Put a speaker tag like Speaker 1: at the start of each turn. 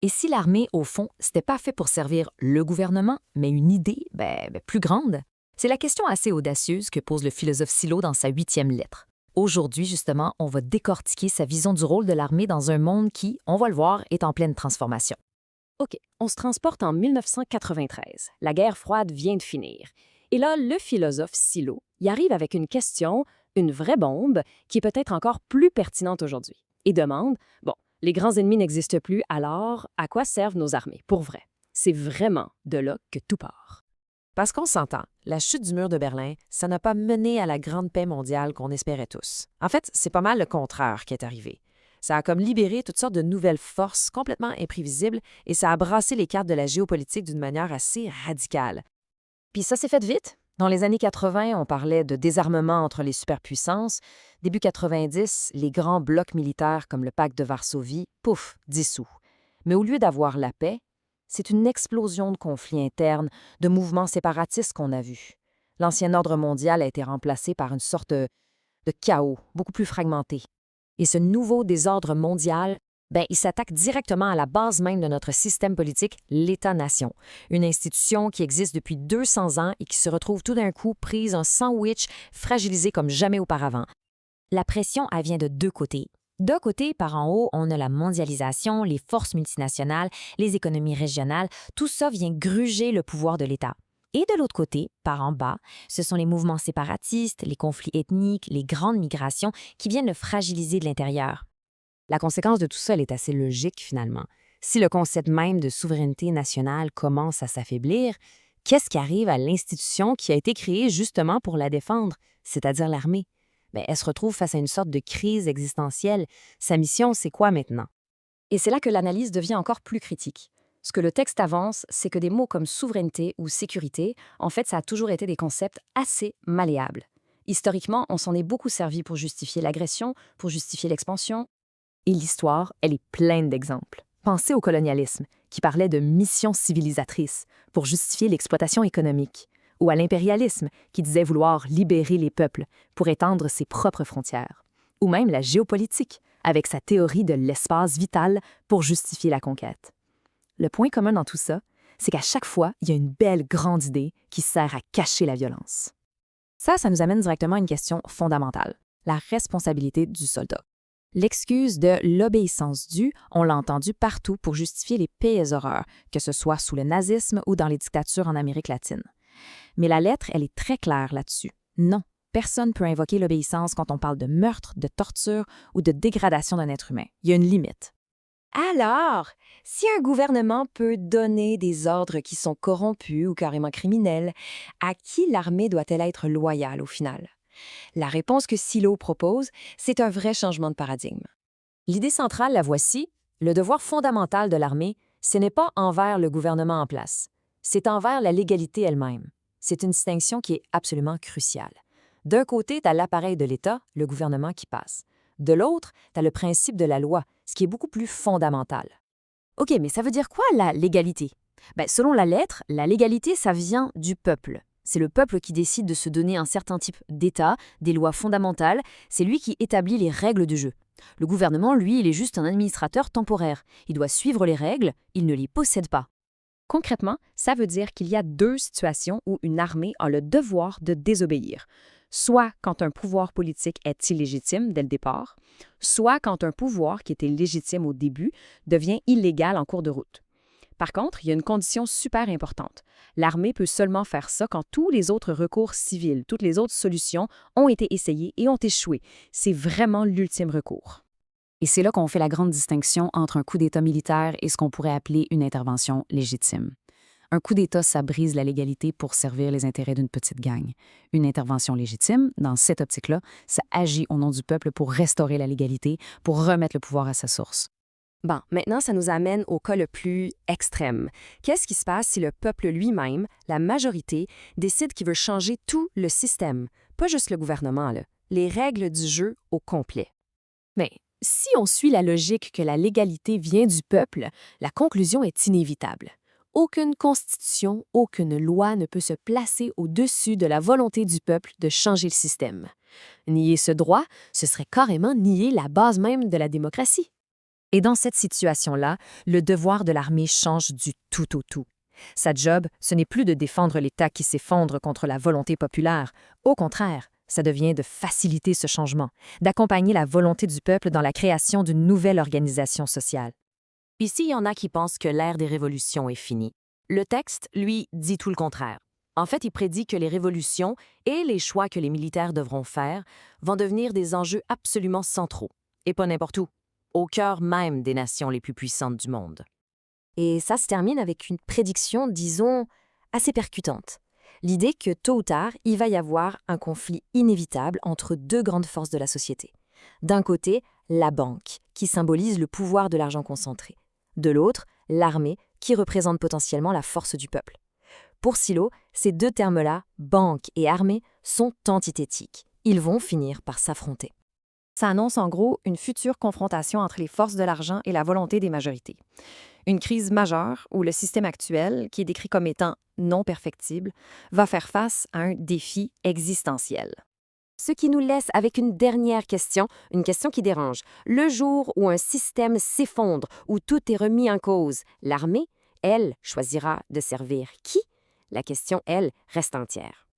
Speaker 1: Et si l'armée, au fond, c'était pas fait pour servir le gouvernement, mais une idée plus grande? C'est la question assez audacieuse que pose le philosophe Silo dans sa huitième lettre. Aujourd'hui, justement, on va décortiquer sa vision du rôle de l'armée dans un monde qui, on va le voir, est en pleine transformation.
Speaker 2: OK, on se transporte en 1993. La guerre froide vient de finir. Et là, le philosophe Silo y arrive avec une question, une vraie bombe, qui est peut-être encore plus pertinente aujourd'hui. Et demande, bon, les grands ennemis n'existent plus, alors à quoi servent nos armées, pour vrai? C'est vraiment de là que tout part.
Speaker 3: Parce qu'on s'entend, la chute du mur de Berlin, ça n'a pas mené à la grande paix mondiale qu'on espérait tous. En fait, c'est pas mal le contraire qui est arrivé. Ça a comme libéré toutes sortes de nouvelles forces complètement imprévisibles et ça a brassé les cartes de la géopolitique d'une manière assez radicale.
Speaker 1: Puis ça s'est fait vite. Dans les années 80, on parlait de désarmement entre les superpuissances. Début 90, les grands blocs militaires comme le pacte de Varsovie, pouf, dissous. Mais au lieu d'avoir la paix, c'est une explosion de conflits internes, de mouvements séparatistes qu'on a vus. L'ancien ordre mondial a été remplacé par une sorte de chaos, beaucoup plus fragmenté. Et ce nouveau désordre mondial, il s'attaque directement à la base même de notre système politique, l'État-nation. Une institution qui existe depuis 200 ans et qui se retrouve tout d'un coup prise un sandwich fragilisé comme jamais auparavant. La pression, elle vient de deux côtés. D'un côté, par en haut, on a la mondialisation, les forces multinationales, les économies régionales, tout ça vient gruger le pouvoir de l'État. Et de l'autre côté, par en bas, ce sont les mouvements séparatistes, les conflits ethniques, les grandes migrations qui viennent le fragiliser de l'intérieur. La conséquence de tout ça, elle est assez logique finalement. Si le concept même de souveraineté nationale commence à s'affaiblir, qu'est-ce qui arrive à l'institution qui a été créée justement pour la défendre, c'est-à-dire l'armée? Elle se retrouve face à une sorte de crise existentielle. Sa mission, c'est quoi maintenant?
Speaker 2: Et c'est là que l'analyse devient encore plus critique. Ce que le texte avance, c'est que des mots comme souveraineté ou sécurité, en fait, ça a toujours été des concepts assez malléables. Historiquement, on s'en est beaucoup servi pour justifier l'agression, pour justifier l'expansion.
Speaker 1: Et l'histoire, elle est pleine d'exemples. Pensez au colonialisme, qui parlait de mission civilisatrice pour justifier l'exploitation économique, ou à l'impérialisme, qui disait vouloir libérer les peuples pour étendre ses propres frontières, ou même la géopolitique, avec sa théorie de l'espace vital pour justifier la conquête. Le point commun dans tout ça, c'est qu'à chaque fois, il y a une belle grande idée qui sert à cacher la violence. Ça nous amène directement à une question fondamentale, la responsabilité du soldat. L'excuse de l'obéissance due, on l'a entendu partout pour justifier les pires horreurs, que ce soit sous le nazisme ou dans les dictatures en Amérique latine. Mais la lettre, elle est très claire là-dessus. Non, personne ne peut invoquer l'obéissance quand on parle de meurtre, de torture ou de dégradation d'un être humain. Il y a une limite.
Speaker 2: Alors, si un gouvernement peut donner des ordres qui sont corrompus ou carrément criminels, à qui l'armée doit-elle être loyale au final? La réponse que Silo propose, c'est un vrai changement de paradigme.
Speaker 1: L'idée centrale, la voici, le devoir fondamental de l'armée, ce n'est pas envers le gouvernement en place, c'est envers la légalité elle-même. C'est une distinction qui est absolument cruciale. D'un côté, tu as l'appareil de l'État, le gouvernement qui passe. De l'autre, tu as le principe de la loi, ce qui est beaucoup plus fondamental. OK, mais ça veut dire quoi la légalité? Selon la lettre, la légalité, ça vient du peuple. C'est le peuple qui décide de se donner un certain type d'État, des lois fondamentales, c'est lui qui établit les règles du jeu. Le gouvernement, lui, il est juste un administrateur temporaire. Il doit suivre les règles, il ne les possède pas.
Speaker 2: Concrètement, ça veut dire qu'il y a deux situations où une armée a le devoir de désobéir. Soit quand un pouvoir politique est illégitime dès le départ, soit quand un pouvoir qui était légitime au début devient illégal en cours de route. Par contre, il y a une condition super importante. L'armée peut seulement faire ça quand tous les autres recours civils, toutes les autres solutions ont été essayées et ont échoué. C'est vraiment l'ultime recours.
Speaker 1: Et c'est là qu'on fait la grande distinction entre un coup d'État militaire et ce qu'on pourrait appeler une intervention légitime. Un coup d'État, ça brise la légalité pour servir les intérêts d'une petite gang. Une intervention légitime, dans cette optique-là, ça agit au nom du peuple pour restaurer la légalité, pour remettre le pouvoir à sa source.
Speaker 2: Bon, maintenant, ça nous amène au cas le plus extrême. Qu'est-ce qui se passe si le peuple lui-même, la majorité, décide qu'il veut changer tout le système? Pas juste le gouvernement, là. Les règles du jeu au complet.
Speaker 4: Mais si on suit la logique que la légalité vient du peuple, la conclusion est inévitable. Aucune constitution, aucune loi ne peut se placer au-dessus de la volonté du peuple de changer le système. Nier ce droit, ce serait carrément nier la base même de la démocratie.
Speaker 2: Et dans cette situation-là, le devoir de l'armée change du tout au tout. Sa job, ce n'est plus de défendre l'État qui s'effondre contre la volonté populaire. Au contraire, ça devient de faciliter ce changement, d'accompagner la volonté du peuple dans la création d'une nouvelle organisation sociale.
Speaker 3: Ici, il y en a qui pensent que l'ère des révolutions est finie. Le texte, lui, dit tout le contraire. En fait, il prédit que les révolutions et les choix que les militaires devront faire vont devenir des enjeux absolument centraux, et pas n'importe où, au cœur même des nations les plus puissantes du monde.
Speaker 1: Et ça se termine avec une prédiction, disons, assez percutante. L'idée que tôt ou tard, il va y avoir un conflit inévitable entre deux grandes forces de la société. D'un côté, la banque, qui symbolise le pouvoir de l'argent concentré. De l'autre, l'armée, qui représente potentiellement la force du peuple. Pour Silo, ces deux termes-là, banque et armée, sont antithétiques. Ils vont finir par s'affronter.
Speaker 2: Ça annonce en gros une future confrontation entre les forces de l'argent et la volonté des majorités. Une crise majeure où le système actuel, qui est décrit comme étant non perfectible, va faire face à un défi existentiel.
Speaker 1: Ce qui nous laisse avec une dernière question, une question qui dérange. Le jour où un système s'effondre, où tout est remis en cause, l'armée, elle, choisira de servir qui? La question, elle, reste entière.